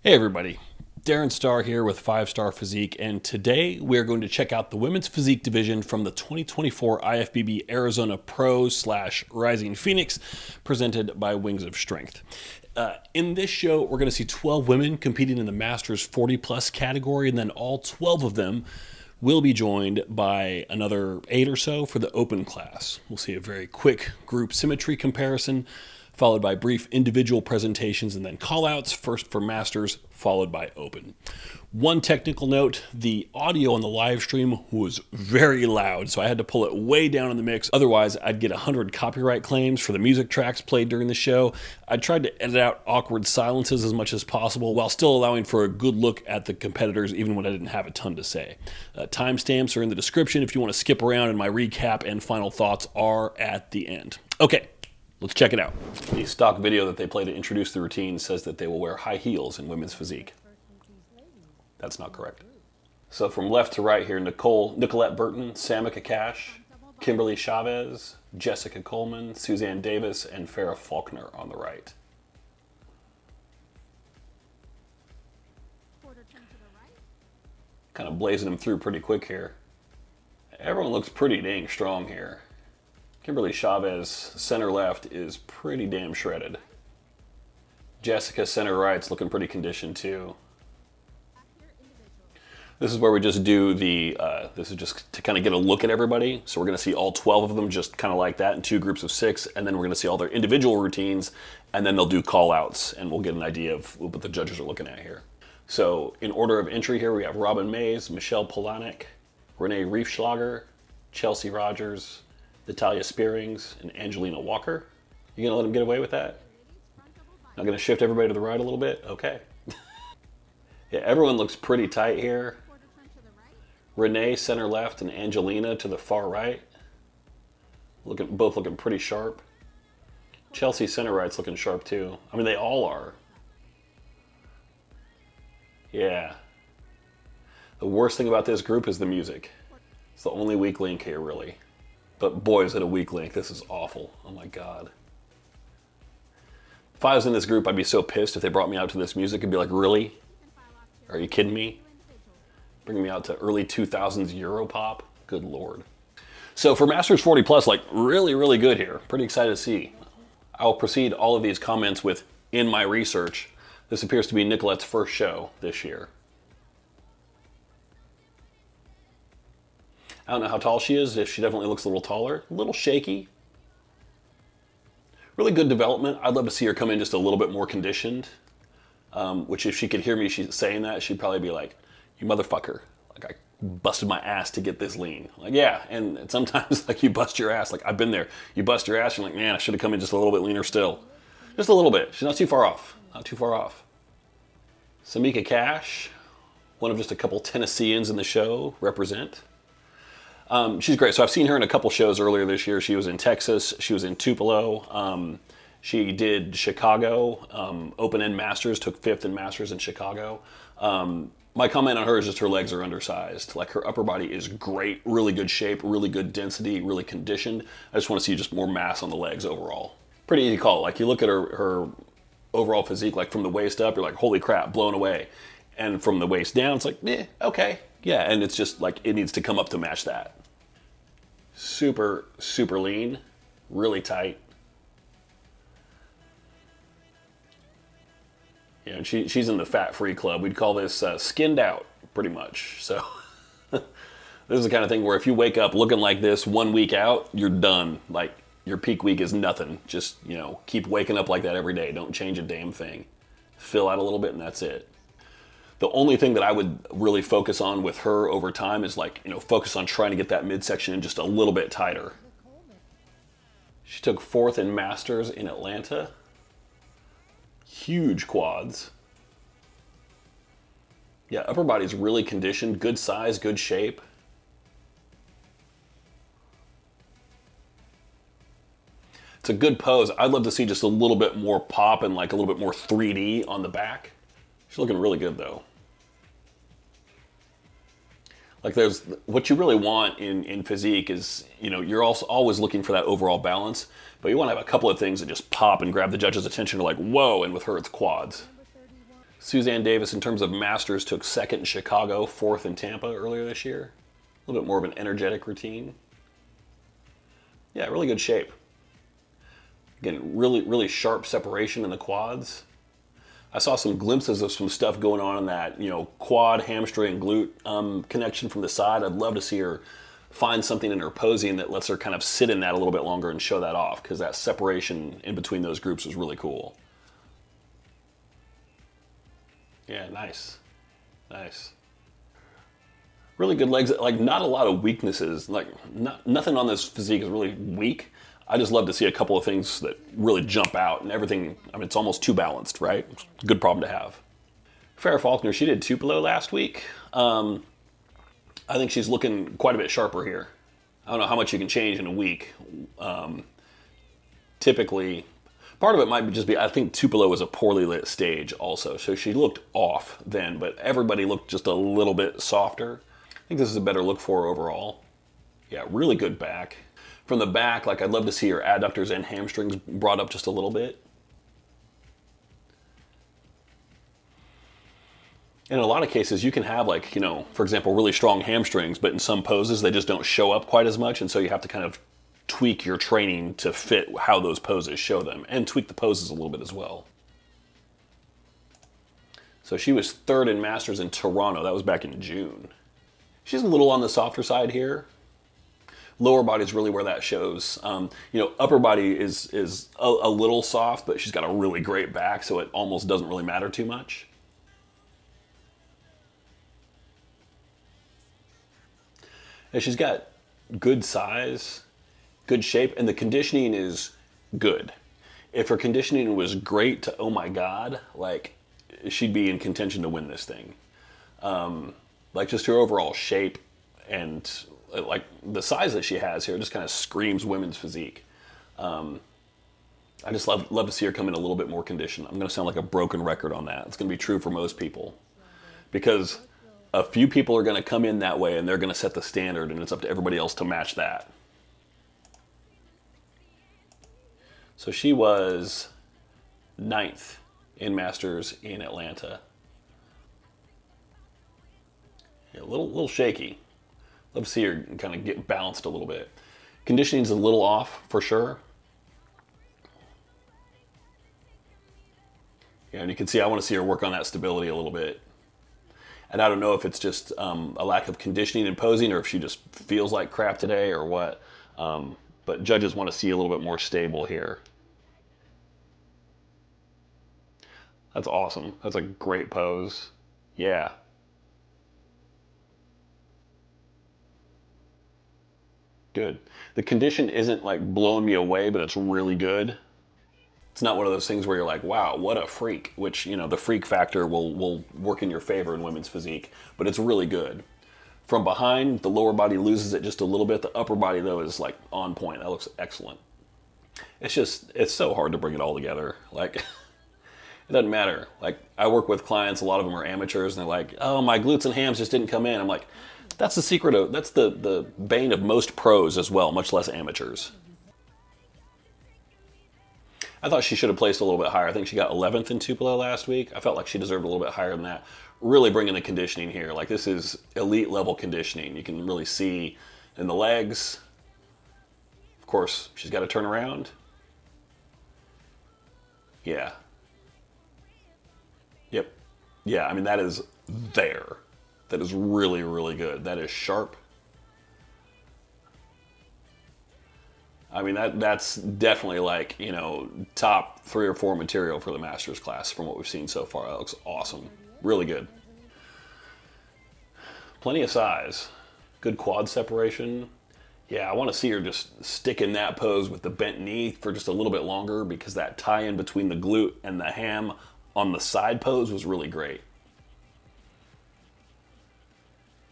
Hey everybody, Darin Starr here with 5 Star Physique, and today we're going to check out the women's physique division from the 2024 IFBB Airzona Pro / Rising Phoenix, presented by Wings of Strength. In this show, we're going to see 12 women competing in the Masters 40 plus category, and then all 12 of them will be joined by another 8 or so for the open class. We'll see a very quick group symmetry comparison, followed by brief individual presentations and then callouts, first for Masters, followed by Open. One technical note, the audio on the live stream was very loud, so I had to pull it way down in the mix. Otherwise, I'd get 100 copyright claims for the music tracks played during the show. I tried to edit out awkward silences as much as possible while still allowing for a good look at the competitors, even when I didn't have a ton to say. Timestamps are in the description if you want to skip around, and my recap and final thoughts are at the end. Okay. Let's check it out. The stock video that they play to introduce the routine says that they will wear high heels in women's physique. That's not correct. So from left to right here, Nicolette Burton, Samika Cash, Kimberly Chavez, Jessica Coleman, Suzanne Davis, and Farrah Faulkner on the right. Kind of blazing them through pretty quick here. Everyone looks pretty dang strong here. Kimberly Chavez, center left, is pretty damn shredded. Jessica, center right's looking pretty conditioned too. This is where we just do the, this is just to kind of get a look at everybody. So we're going to see all 12 of them just kind of like that in 2 groups of 6. And then we're going to see all their individual routines. And then they'll do call outs and we'll get an idea of what the judges are looking at here. So in order of entry here, we have Robin Mays, Michelle Polanek, Renee Riefschlager, Chelsea Rogers, Natalia Spearings, and Angelina Walker. You gonna let them get away with that? Not gonna shift everybody to the right a little bit? Okay. Yeah, everyone looks pretty tight here. Renee center left and Angelina to the far right. Both looking pretty sharp. Chelsea center right's looking sharp too. I mean, they all are. Yeah. The worst thing about this group is the music. It's the only weak link here, really. But boy, is it a weak link. This is awful. Oh my God. If I was in this group, I'd be so pissed if they brought me out to this music and be like, really? Are you kidding me? Bringing me out to early 2000s Euro pop? Good Lord. So for Masters 40 plus, like really, really good here. Pretty excited to see. I will proceed all of these comments with, in my research, this appears to be Nicolette's first show this year. I don't know how tall she is. If she definitely looks a little taller, a little shaky. Really good development. I'd love to see her come in just a little bit more conditioned. Which if she could hear me saying that, she'd probably be like, you motherfucker. Like, I busted my ass to get this lean. Like, yeah, and sometimes like you bust your ass. Like, I've been there. You bust your ass, you're like, man, I should have come in just a little bit leaner still. Just a little bit. She's not too far off. Not too far off. Samika Cash, one of just a couple Tennesseans in the show, represent. She's great. So I've seen her in a couple shows earlier this year. She was in Texas. She was in Tupelo. She did Chicago, Open and Masters, took 5th in Masters in Chicago. My comment on her is just her legs are undersized. Like her upper body is great, really good shape, really good density, really conditioned. I just want to see just more mass on the legs overall. Pretty easy call. Like you look at her overall physique, like from the waist up, you're like, holy crap, blown away. And from the waist down, it's like, okay. Yeah, and it's just like it needs to come up to match that. Super, super lean, really tight. Yeah, and she's in the fat-free club. We'd call this skinned out, pretty much. So this is the kind of thing where if you wake up looking like this 1 week out, you're done. Like your peak week is nothing. Just, keep waking up like that every day. Don't change a damn thing. Fill out a little bit and that's it. The only thing that I would really focus on with her over time is like, focus on trying to get that midsection in just a little bit tighter. She took 4th in Masters in Atlanta. Huge quads. Yeah, upper body's really conditioned, good size, good shape. It's a good pose. I'd love to see just a little bit more pop and like a little bit more 3D on the back. She's looking really good though. Like there's, what you really want in physique is, you're also always looking for that overall balance, but you want to have a couple of things that just pop and grab the judge's attention to like, whoa, and with her it's quads. Suzanne Davis, in terms of masters, took second in Chicago, fourth in Tampa earlier this year. A little bit more of an energetic routine. Yeah, really good shape. Again, really sharp separation in the quads. I saw some glimpses of some stuff going on in that, quad, hamstring, glute connection from the side. I'd love to see her find something in her posing that lets her kind of sit in that a little bit longer and show that off, because that separation in between those groups is really cool. Yeah, nice. Nice. Really good legs. Like, not a lot of weaknesses. Like, nothing on this physique is really weak. I just love to see a couple of things that really jump out, and everything, I mean, it's almost too balanced, right? Good problem to have. Farrah Faulkner, she did Tupelo last week. I think she's looking quite a bit sharper here. I don't know how much you can change in a week. Typically, part of it might just be, I think Tupelo was a poorly lit stage also, so she looked off then, but everybody looked just a little bit softer. I think this is a better look for her overall. Yeah, really good back. From the back, like, I'd love to see her adductors and hamstrings brought up just a little bit. In a lot of cases, you can have, like, for example, really strong hamstrings, but in some poses, they just don't show up quite as much, and so you have to kind of tweak your training to fit how those poses show them, and tweak the poses a little bit as well. So she was third in Masters in Toronto. That was back in June. She's a little on the softer side here. Lower body is really where that shows. Upper body is a little soft, but she's got a really great back, so it almost doesn't really matter too much. And she's got good size, good shape, and the conditioning is good. If her conditioning was great to, oh my God, like, she'd be in contention to win this thing. Like, just her overall shape and, like, the size that she has here just kind of screams women's physique. I just love to see her come in a little bit more conditioned. I'm going to sound like a broken record on that. It's going to be true for most people, because a few people are going to come in that way and they're going to set the standard, and it's up to everybody else to match that. So she was 9th in Masters in Atlanta. Yeah, a little shaky. Love to see her kind of get balanced a little bit. Conditioning's a little off for sure. Yeah, and you can see I want to see her work on that stability a little bit. And I don't know if it's just a lack of conditioning and posing, or if she just feels like crap today or what. But judges want to see a little bit more stable here. That's awesome. That's a great pose. Yeah. Good. The condition isn't like blowing me away, but it's really good. It's not one of those things where you're like, wow, what a freak, which, the freak factor will work in your favor in women's physique, but it's really good. From behind, the lower body loses it just a little bit. The upper body, though, is like on point. That looks excellent. It's so hard to bring it all together. Like, it doesn't matter. Like, I work with clients, a lot of them are amateurs, and they're like, oh, my glutes and hams just didn't come in. I'm like, that's the secret of, that's the bane of most pros as well, much less amateurs. I thought she should have placed a little bit higher. I think she got 11th in Tupelo last week. I felt like she deserved a little bit higher than that. Really bringing the conditioning here. Like, this is elite level conditioning. You can really see in the legs. Of course, she's got to turn around. Yeah. Yep. Yeah, I mean, that is there. That is really, really good. That is sharp. I mean, that's definitely like, top 3 or 4 material for the Masters class from what we've seen so far. That looks awesome. Really good. Plenty of size. Good quad separation. Yeah, I want to see her just stick in that pose with the bent knee for just a little bit longer, because that tie-in between the glute and the ham on the side pose was really great.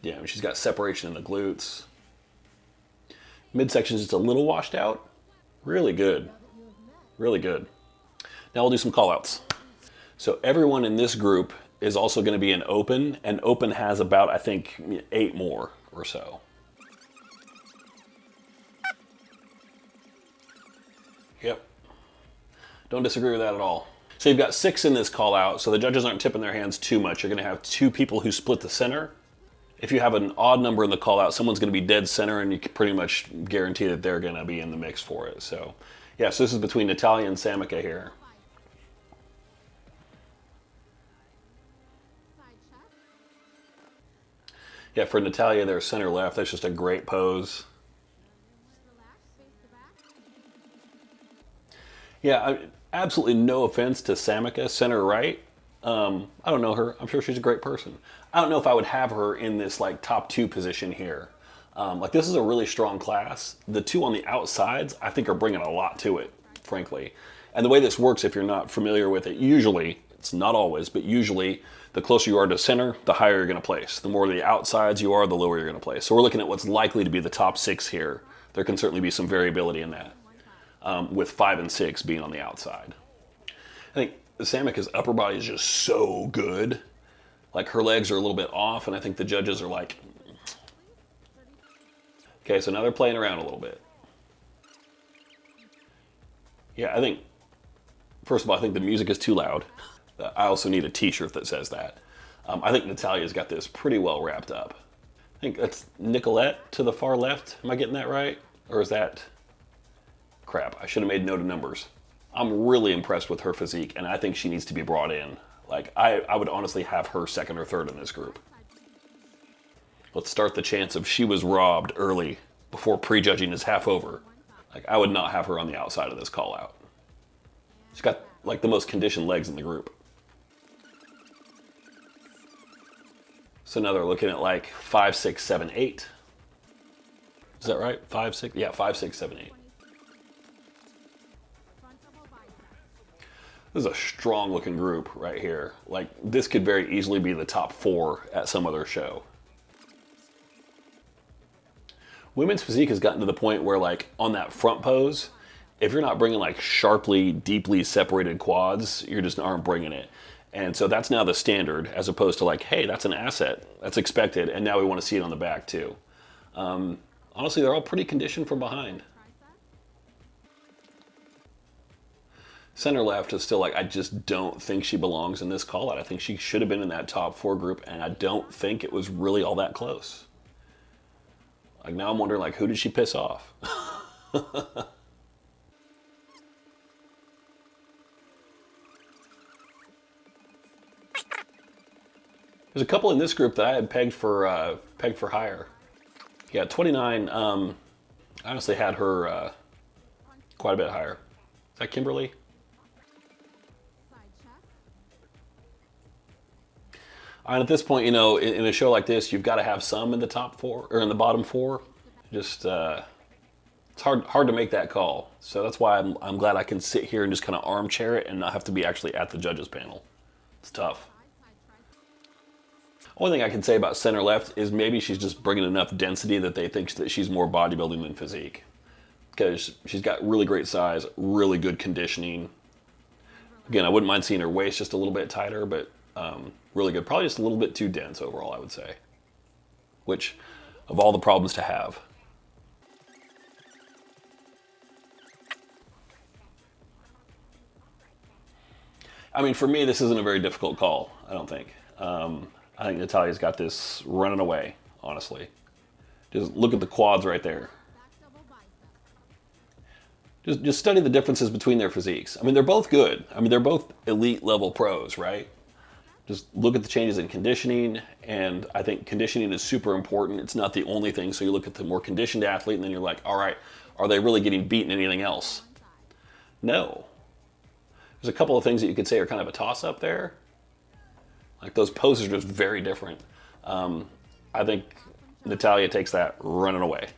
Yeah, I mean, she's got separation in the glutes. Midsection is just a little washed out. Really good. Really good. Now we'll do some callouts. So everyone in this group is also going to be an open, and open has about, I think, 8 more or so. Yep. Don't disagree with that at all. So you've got 6 in this call out, so the judges aren't tipping their hands too much. You're going to have 2 people who split the center. If you have an odd number in the call out, someone's going to be dead center, and you can pretty much guarantee that they're going to be in the mix for it. So, yeah, so this is between Natalia and Samika here. Yeah, for Natalia, they're center left. That's just a great pose. Yeah, absolutely no offense to Samika, center right. I don't know her. I'm sure she's a great person. I don't know if I would have her in this like top 2 position here. Like this is a really strong class. The 2 on the outsides, I think, are bringing a lot to it, frankly. And the way this works, if you're not familiar with it, usually, it's not always, but usually the closer you are to center, the higher you're going to place. The more to the outsides you are, the lower you're going to place. So we're looking at what's likely to be the top 6 here. There can certainly be some variability in that, with 5 and 6 being on the outside. I think Samika's upper body is just so good. Like her legs are a little bit off, and I think the judges are like, okay, so now they're playing around a little bit. Yeah, I think, first of all, I think the music is too loud. I also need a t-shirt that says that. I think Natalia's got this pretty well wrapped up. I think that's Nicolette to the far left. Am I getting that right? Or is that, crap, I should have made note of numbers. I'm really impressed with her physique, and I think she needs to be brought in. Like, I would honestly have her 2nd or 3rd in this group. Let's start the chance of she was robbed early before prejudging is half over. Like, I would not have her on the outside of this call out. She's got like the most conditioned legs in the group. So now they're looking at like 5, 6, 7, 8. Is that right? 5, 6? Yeah, 5, 6, 7, 8. This is a strong looking group right here. Like this could very easily be the top 4 at some other show. Women's physique has gotten to the point where like on that front pose, if you're not bringing like sharply, deeply separated quads, you just aren't bringing it. And so that's now the standard, as opposed to like, hey, that's an asset, that's expected, and now we want to see it on the back too. Honestly, they're all pretty conditioned from behind. Center left is still like, I just don't think she belongs in this call out. I think she should have been in that top 4 group, and I don't think it was really all that close. Like now I'm wondering like, who did she piss off? There's a couple in this group that I had pegged for higher. Yeah, 29. I honestly had her quite a bit higher. Is that Kimberly? And at this point, you know, in a show like this, you've got to have some in the top 4 or in the bottom 4. Just it's hard to make that call. So that's why I'm glad I can sit here and just kind of armchair it and not have to be actually at the judges panel. It's tough. Only thing I can say about center left is maybe she's just bringing enough density that they think that she's more bodybuilding than physique. Because she's got really great size, really good conditioning. Again, I wouldn't mind seeing her waist just a little bit tighter, but really good. Probably just a little bit too dense overall, I would say. Which, of all the problems to have. I mean, for me, this isn't a very difficult call, I don't think. I think Natalia's got this running away, honestly. Just look at the quads right there. Just study the differences between their physiques. I mean, they're both good. I mean, they're both elite level pros, right? Just look at the changes in conditioning, and I think conditioning is super important. It's not the only thing, so you look at the more conditioned athlete, and then you're like, all right, are they really getting beaten anything else? No. There's a couple of things that you could say are kind of a toss-up there. Like those poses are just very different. I think Natalia takes that running away.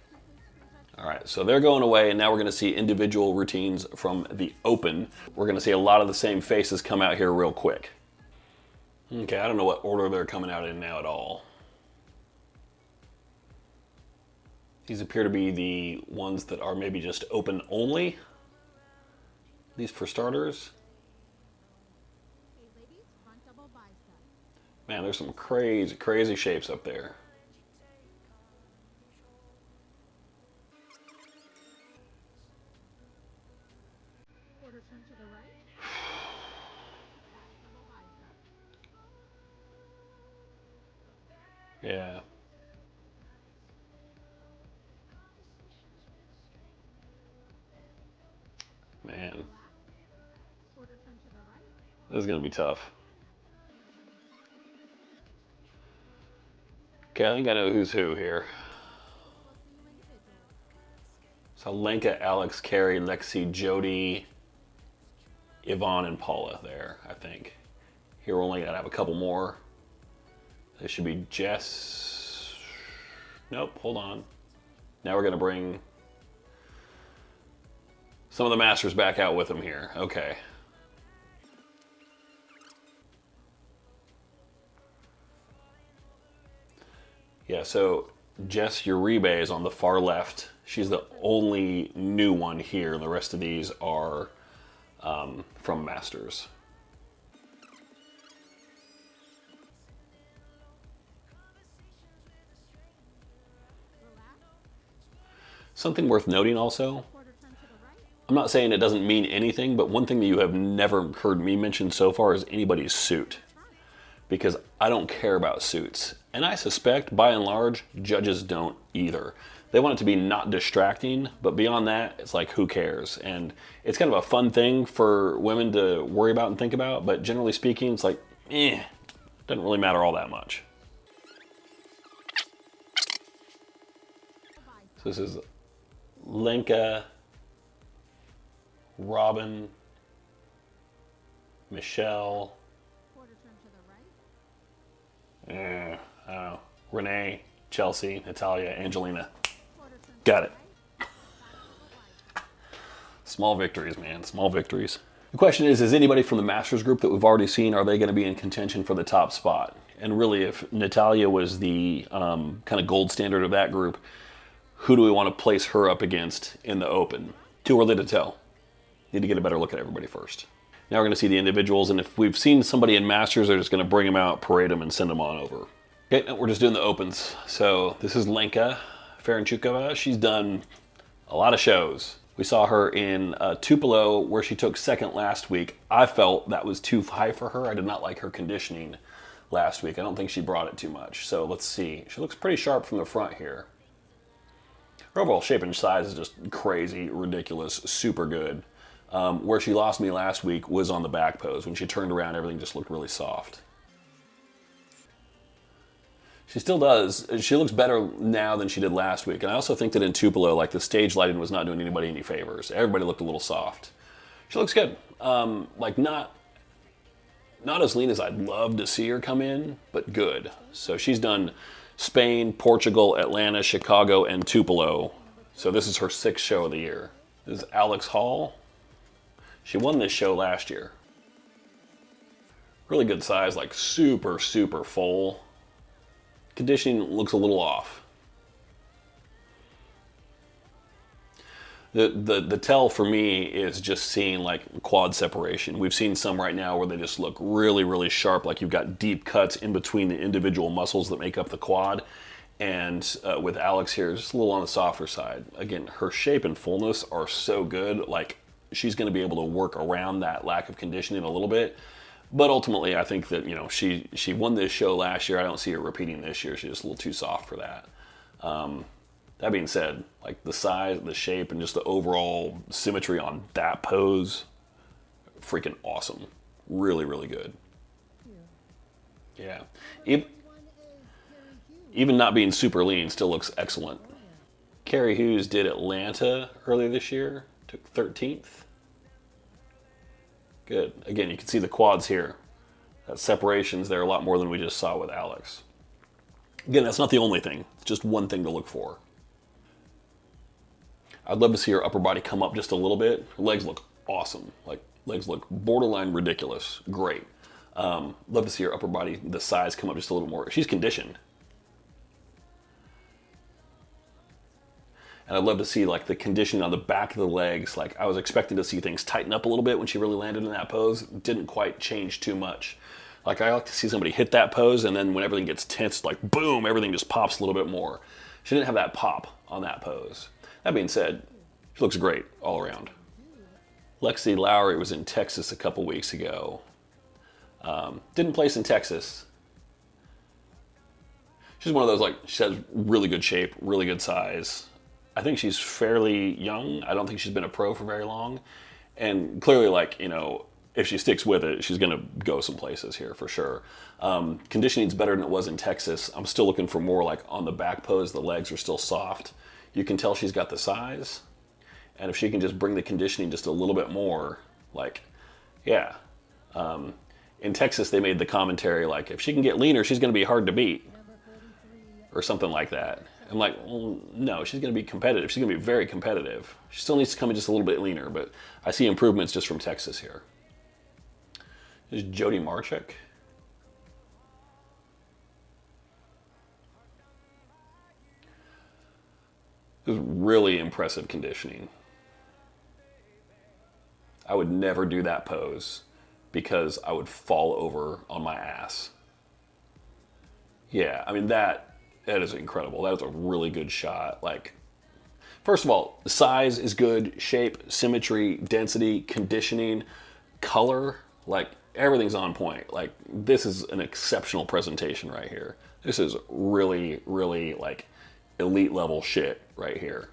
All right, so they're going away, and now we're going to see individual routines from the open. We're going to see a lot of the same faces come out here real quick. Okay, I don't know what order they're coming out in now at all. These appear to be the ones that are maybe just open only. These for starters. Man, there's some crazy, crazy shapes up there. Yeah. Man, this is gonna be tough. Okay, I think I know who's who here. So Lenka, Alex, Carrie, Lexi, Jody, Yvonne, and Paula there, I think. Here we're only gonna have a couple more. This should be Jess. Nope, hold on. Now we're gonna bring some of the masters back out with them here. Okay. Yeah, so Jess Uribe is on the far left. She's the only new one here. The rest of these are from Masters. Something worth noting also, I'm not saying it doesn't mean anything, but one thing that you have never heard me mention so far is anybody's suit. Because I don't care about suits. And I suspect, by and large, judges don't either. They want it to be not distracting, but beyond that, it's like, who cares? And it's kind of a fun thing for women to worry about and think about, but generally speaking, it's like, doesn't really matter all that much. So this is Lenka, Robin, Michelle, I don't know, Renee, Chelsea, Natalia, Angelina. Got it. Small victories, man, small victories. The question is anybody from the Masters group that we've already seen, are they going to be in contention for the top spot? And really, if Natalia was the kind of gold standard of that group, who do we want to place her up against in the Open? Too early to tell. Need to get a better look at everybody first. Now we're going to see the individuals, and if we've seen somebody in Masters, they're just going to bring them out, parade them, and send them on over. Okay, we're just doing the Opens. So this is Lenka Ferenchukova. She's done a lot of shows. We saw her in Tupelo, where she took second last week. I felt that was too high for her. I did not like her conditioning last week. I don't think she brought it too much. So let's see. She looks pretty sharp from the front here. Her overall shape and size is just crazy, ridiculous, super good. Where she lost me last week was on the back pose. When she turned around, everything just looked really soft. She still does. She looks better now than she did last week. And I also think that in Tupelo, like, the stage lighting was not doing anybody any favors. Everybody looked a little soft. She looks good. Like, not as lean as I'd love to see her come in, but good. So she's done Spain, Portugal, Atlanta, Chicago, and Tupelo. So this is her 6th show of the year. This is Alex Hall. She won this show last year. Really good size, like super, super full. Conditioning looks a little off. The tell for me is just seeing like quad separation. We've seen some right now where they just look really, really sharp, like you've got deep cuts in between the individual muscles that make up the quad. And with Alex here, just a little on the softer side. Again, her shape and fullness are so good, like she's going to be able to work around that lack of conditioning a little bit. But ultimately, I think that, you know, she won this show last year. I don't see her repeating this year. She's just a little too soft for that. That being said, like the size, the shape, and just the overall symmetry on that pose, freaking awesome. Really, really good. Yeah. Even not being super lean still looks excellent. Carrie Hughes did Atlanta earlier this year. Took 13th. Good. Again, you can see the quads here. That separation's there a lot more than we just saw with Alex. Again, that's not the only thing. It's just one thing to look for. I'd love to see her upper body come up just a little bit. Her legs look awesome. Like, legs look borderline ridiculous. Great. Love to see her upper body, the size, come up just a little more. She's conditioned. And I'd love to see like the conditioning on the back of the legs. Like, I was expecting to see things tighten up a little bit when she really landed in that pose. Didn't quite change too much. Like, I like to see somebody hit that pose, and then when everything gets tense, like boom, everything just pops a little bit more. She didn't have that pop on that pose. That being said, she looks great all around. Lexi Lowry was in Texas a couple weeks ago. Didn't place in Texas. She's one of those, like, she has really good shape, really good size. I think she's fairly young. I don't think she's been a pro for very long. And clearly, like, you know, if she sticks with it, she's going to go some places here for sure. Conditioning's better than it was in Texas. I'm still looking for more, like, on the back pose. The legs are still soft. You can tell she's got the size. And if she can just bring the conditioning just a little bit more, like, yeah. In Texas, they made the commentary, like, if she can get leaner, she's going to be hard to beat. Or something like that. I'm like, well, no, she's going to be competitive. She's going to be very competitive. She still needs to come in just a little bit leaner, but I see improvements just from Texas here. There's Jody Marchuk. This is really impressive conditioning. I would never do that pose because I would fall over on my ass. Yeah, I mean, that is incredible. That is a really good shot. Like, first of all, the size is good, shape, symmetry, density, conditioning, color, like everything's on point. Like, this is an exceptional presentation right here. This is really, really like elite level shit right here.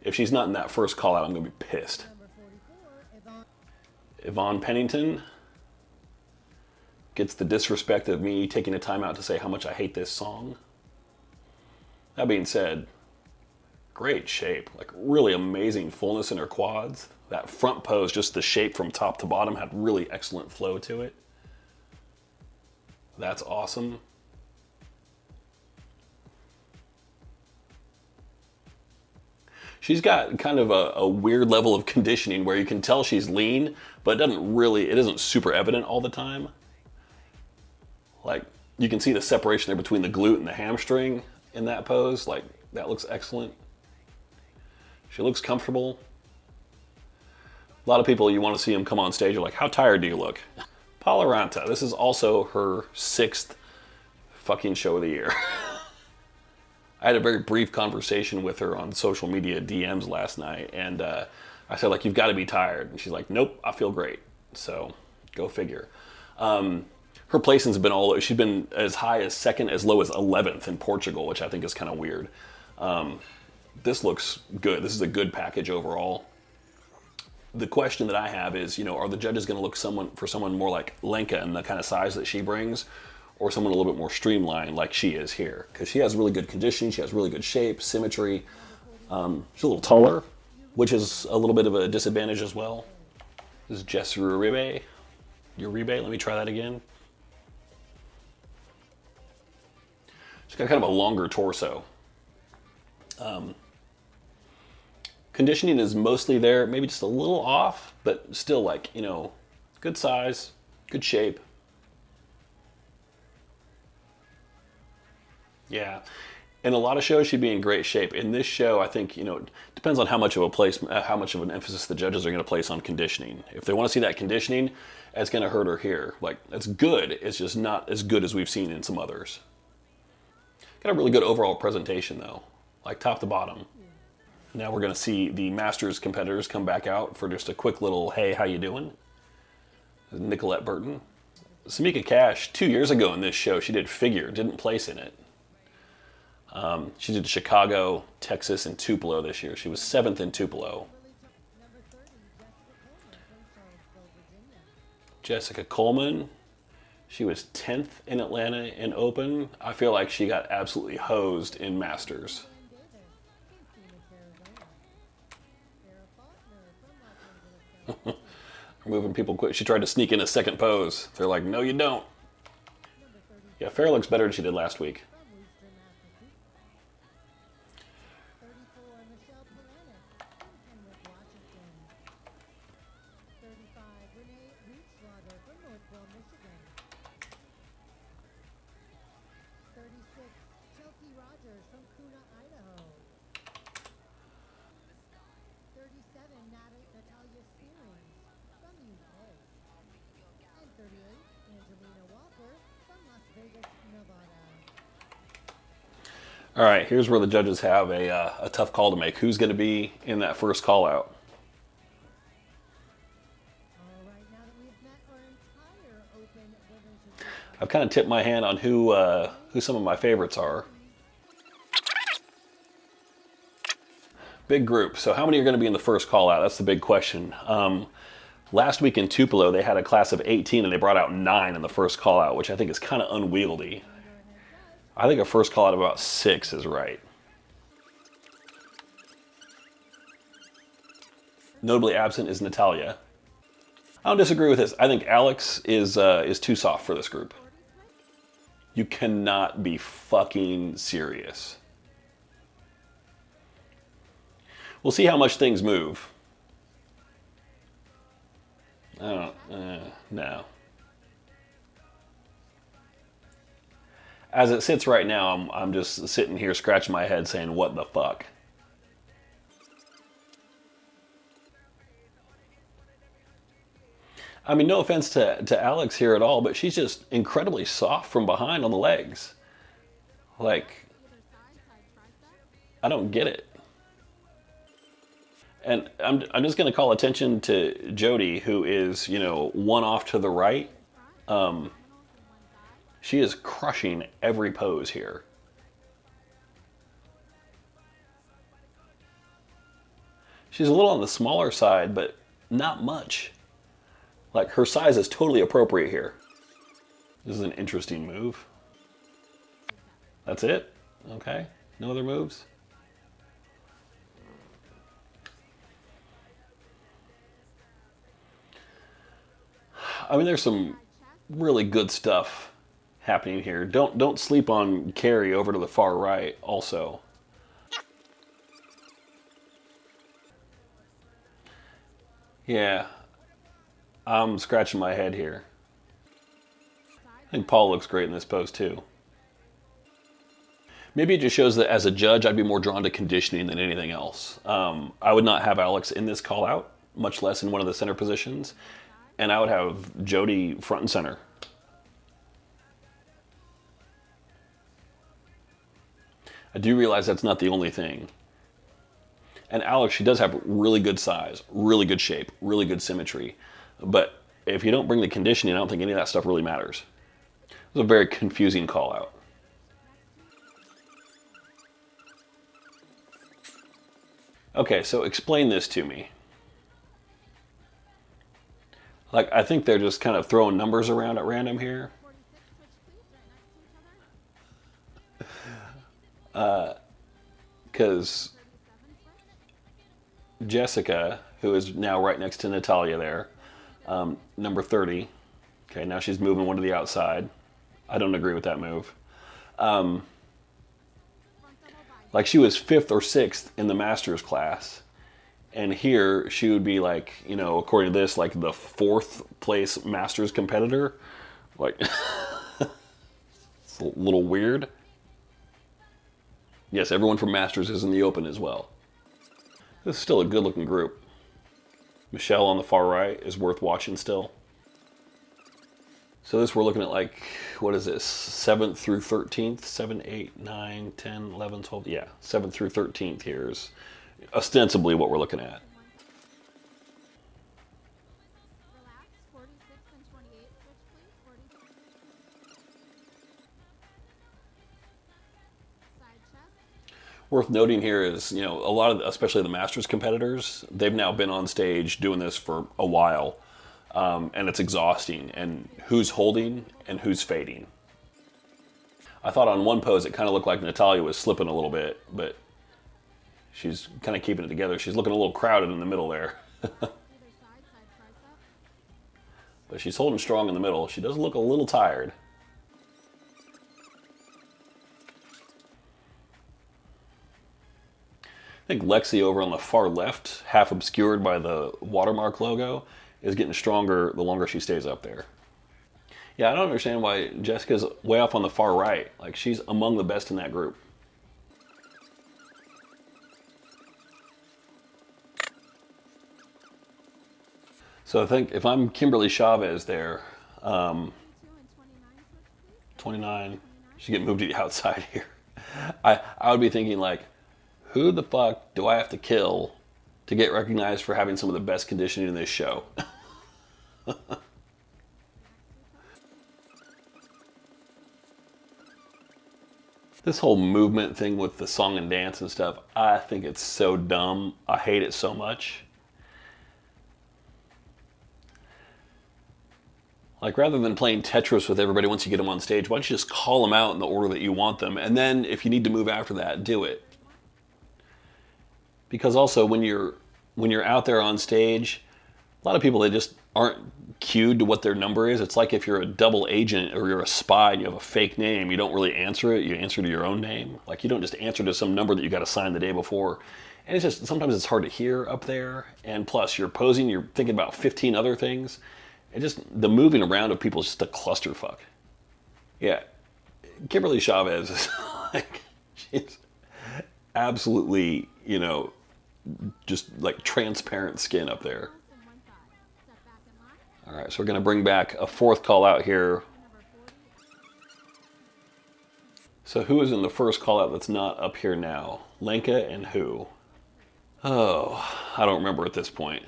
If she's not in that first call out, I'm gonna be pissed. Yvonne Pennington gets the disrespect of me taking a time out to say how much I hate this song. That being said, great shape. Like, really amazing fullness in her quads. That front pose, just the shape from top to bottom, had really excellent flow to it. That's awesome. She's got kind of a weird level of conditioning where you can tell she's lean, but it isn't super evident all the time. Like, you can see the separation there between the glute and the hamstring in that pose. Like, that looks excellent. She looks comfortable. A lot of people, you want to see them come on stage, are like, how tired do you look? Paula Ranta, this is also her 6th fucking show of the year. I had a very brief conversation with her on social media DMs last night, and I said, like, you've got to be tired. And she's like, nope, I feel great. So, go figure. Her placings have been she's been as high as 2nd, as low as 11th in Portugal, which I think is kind of weird. This looks good. This is a good package overall. The question that I have is, you know, are the judges going to look for someone more like Lenka and the kind of size that she brings, or someone a little bit more streamlined like she is here? Because she has really good conditioning, she has really good shape, symmetry. She's a little taller, which is a little bit of a disadvantage as well. This is Jess Uribe. Let me try that again. She's got kind of a longer torso. Conditioning is mostly there, maybe just a little off, but still, like, you know, good size, good shape. Yeah. In a lot of shows, she'd be in great shape. In this show, I think, you know, it depends on how much of an emphasis the judges are going to place on conditioning. If they want to see that conditioning, it's going to hurt her here. Like, it's good. It's just not as good as we've seen in some others. Got a really good overall presentation, though, like top to bottom. Now we're going to see the Masters competitors come back out for just a quick little, hey, how you doing? Nicolette Burton. Samika Cash, 2 years ago in this show, she did figure, didn't place in it. She did Chicago, Texas, and Tupelo this year. She was 7th in Tupelo. Jessica Coleman, she was 10th in Atlanta in Open. I feel like she got absolutely hosed in Masters. Moving people quick. She tried to sneak in a second pose. They're like, no, you don't. Yeah, Farrah looks better than she did last week. All right, here's where the judges have a tough call to make. Who's going to be in that first call out? I've kind of tipped my hand on who some of my favorites are. Big group. So how many are going to be in the first call out? That's the big question. Last week in Tupelo, they had a class of 18 and they brought out 9 in the first call out, which I think is kind of unwieldy. I think a first call out of about 6 is right. Notably absent is Natalia. I don't disagree with this. I think Alex is too soft for this group. You cannot be fucking serious. We'll see how much things move. I don't, no. As it sits right now, I'm just sitting here scratching my head saying, what the fuck? I mean, no offense to Alex here at all, but she's just incredibly soft from behind on the legs. Like, I don't get it. And I'm just going to call attention to Jody, who is, you know, one off to the right. She is crushing every pose here. She's a little on the smaller side, but not much. Like, her size is totally appropriate here. This is an interesting move. That's it? Okay. No other moves? I mean, there's some really good stuff happening here. Don't sleep on Carrie over to the far right also. Yeah, I'm scratching my head here. I think Paul looks great in this pose too. Maybe it just shows that as a judge, I'd be more drawn to conditioning than anything else. I would not have Alex in this call out, much less in one of the center positions. And I would have Jody front and center. I do realize that's not the only thing. And Alex, she does have really good size, really good shape, really good symmetry. But if you don't bring the conditioning, I don't think any of that stuff really matters. It was a very confusing call out. Okay, so explain this to me. Like, I think they're just kind of throwing numbers around at random here. Because Jessica, who is now right next to Natalia there, number 30. Okay, now she's moving one to the outside. I don't agree with that move. Like, she was 5th or 6th in the Masters class. And here, she would be like, you know, according to this, like the 4th place Masters competitor. Like, it's a little weird. Yes, everyone from Masters is in the Open as well. This is still a good looking group. Michelle on the far right is worth watching still. So this, we're looking at like, what is this? 7th through 13th? 7, 8, 9, 10, 11, 12. Yeah, 7th through 13th here is ostensibly what we're looking at. Worth noting here is, you know, a lot of, especially the Masters competitors, they've now been on stage doing this for a while, and it's exhausting. And who's holding and who's fading. I thought on one pose it kind of looked like Natalia was slipping a little bit, but she's kind of keeping it together. She's looking a little crowded in the middle there. But she's holding strong in the middle. She does look a little tired. I think Lexi over on the far left, half obscured by the watermark logo, is getting stronger the longer she stays up there. Yeah, I don't understand why Jessica's way off on the far right. Like, she's among the best in that group. So I think if I'm Kimberly Chavez there, 29, she's getting moved to the outside here. I would be thinking like, who the fuck do I have to kill to get recognized for having some of the best conditioning in this show? This whole movement thing with the song and dance and stuff, I think it's so dumb. I hate it so much. Like, rather than playing Tetris with everybody once you get them on stage, why don't you just call them out in the order that you want them? And then if you need to move after that, do it. Because also when you're out there on stage, a lot of people, they just aren't cued to what their number is. It's like if you're a double agent or you're a spy and you have a fake name, you don't really answer it. You answer to your own name. Like, you don't just answer to some number that you got assigned the day before. And it's just, sometimes it's hard to hear up there. And plus, you're posing, you're thinking about 15 other things. And just the moving around of people is just a clusterfuck. Yeah, Kimberly Chavez is like, she's absolutely, you know, just like transparent skin up there. All right, so we're going to bring back a fourth call out here. So who is in the first call out that's not up here now? Lenka and who? Oh, I don't remember at this point.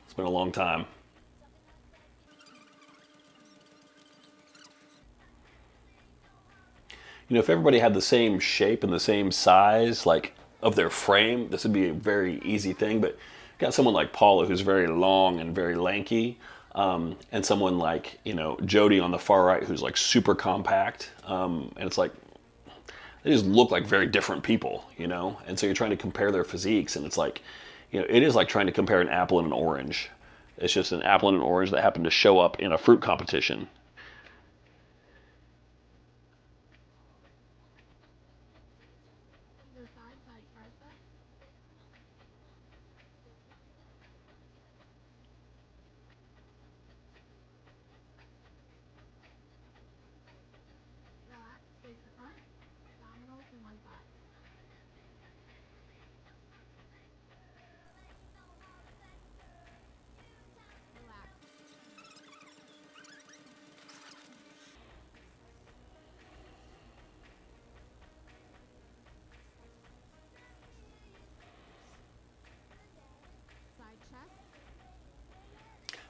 It's been a long time. You know, if everybody had the same shape and the same size, like, of their frame, this would be a very easy thing. But you've got someone like Paula, who's very long and very lanky, and someone like, you know, Jody on the far right, who's like super compact. And it's like, they just look like very different people, you know? And so you're trying to compare their physiques, and it's like, you know, it is like trying to compare an apple and an orange. It's just an apple and an orange that happened to show up in a fruit competition.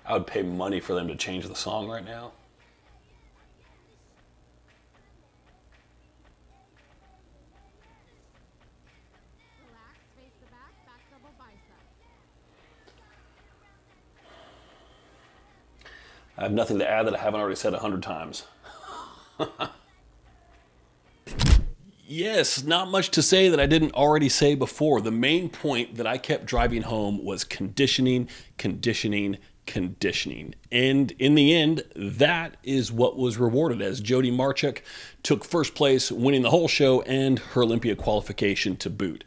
I would pay money for them to change the song right now. I have nothing to add that I haven't already said 100 times. Yes, not much to say that I didn't already say before. The main point that I kept driving home was conditioning, conditioning, conditioning. And in the end, that is what was rewarded, as Jody Marchuk took first place, winning the whole show and her Olympia qualification to boot.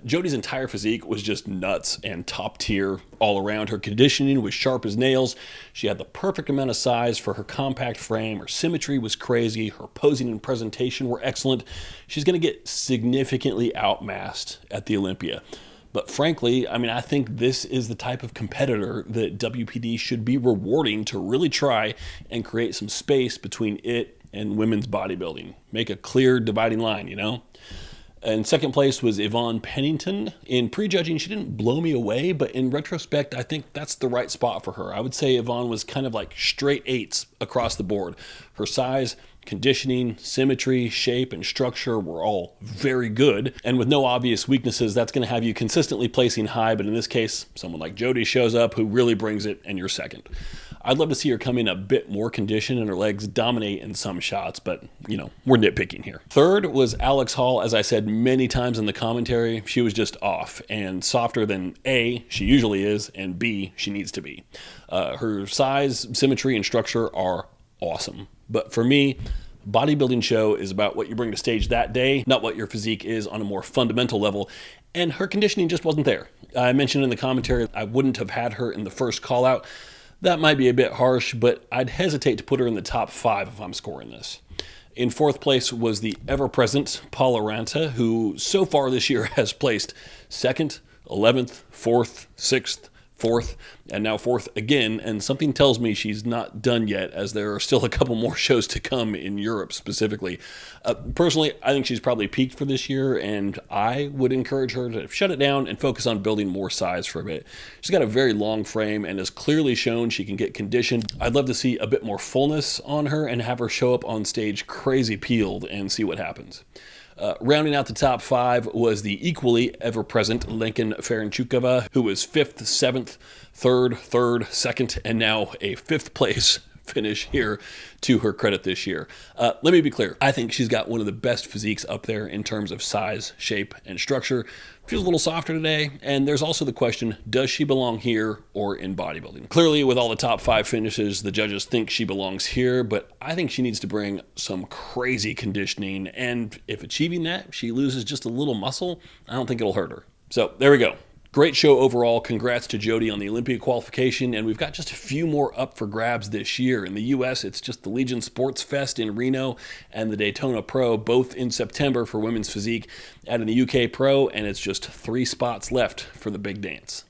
Jody's entire physique was just nuts and top tier all around. Her conditioning was sharp as nails. She had the perfect amount of size for her compact frame. Her symmetry was crazy. Her posing and presentation were excellent. She's going to get significantly outmassed at the Olympia. But frankly, I mean, I think this is the type of competitor that WPD should be rewarding to really try and create some space between it and women's bodybuilding. Make a clear dividing line, you know? In second place was Yvonne Pennington. In prejudging, she didn't blow me away, but in retrospect, I think that's the right spot for her. I would say Yvonne was kind of like straight 8s across the board. Her size, conditioning, symmetry, shape, and structure were all very good. And with no obvious weaknesses, that's going to have you consistently placing high, but in this case, someone like Jody shows up who really brings it, and you're second. I'd love to see her come in a bit more conditioned and her legs dominate in some shots, but, you know, we're nitpicking here. Third was Alex Hall. As I said many times in the commentary, she was just off and softer than A, she usually is, and B, she needs to be. Her size, symmetry, and structure are awesome. But for me, bodybuilding show is about what you bring to stage that day, not what your physique is on a more fundamental level. And her conditioning just wasn't there. I mentioned in the commentary, I wouldn't have had her in the first call out. That might be a bit harsh, but I'd hesitate to put her in the top 5 if I'm scoring this. In fourth place was the ever-present Paula Ranta, who so far this year has placed 2nd, 11th, 4th, 6th, 4th, and now 4th again, and something tells me she's not done yet, as there are still a couple more shows to come in Europe specifically. Personally, I think she's probably peaked for this year, and I would encourage her to shut it down and focus on building more size for a bit. She's got a very long frame and has clearly shown she can get conditioned. I'd love to see a bit more fullness on her and have her show up on stage crazy peeled and see what happens. Rounding out the top 5 was the equally ever-present Lincoln Ferenchukova, who was 5th, 7th, 3rd, 2nd, and now a 5th place finish here to her credit this year. Let me be clear. I think she's got one of the best physiques up there in terms of size, shape, and structure. She's a little softer today, and there's also the question, does she belong here or in bodybuilding? Clearly, with all the top 5 finishes, the judges think she belongs here, but I think she needs to bring some crazy conditioning, and if achieving that, she loses just a little muscle, I don't think it'll hurt her. So there we go. Great show overall. Congrats to Jody on the Olympia qualification, and we've got just a few more up for grabs this year. In the U.S., it's just the Legion Sports Fest in Reno and the Daytona Pro, both in September for women's physique, out in the UK Pro, and it's just 3 spots left for the big dance.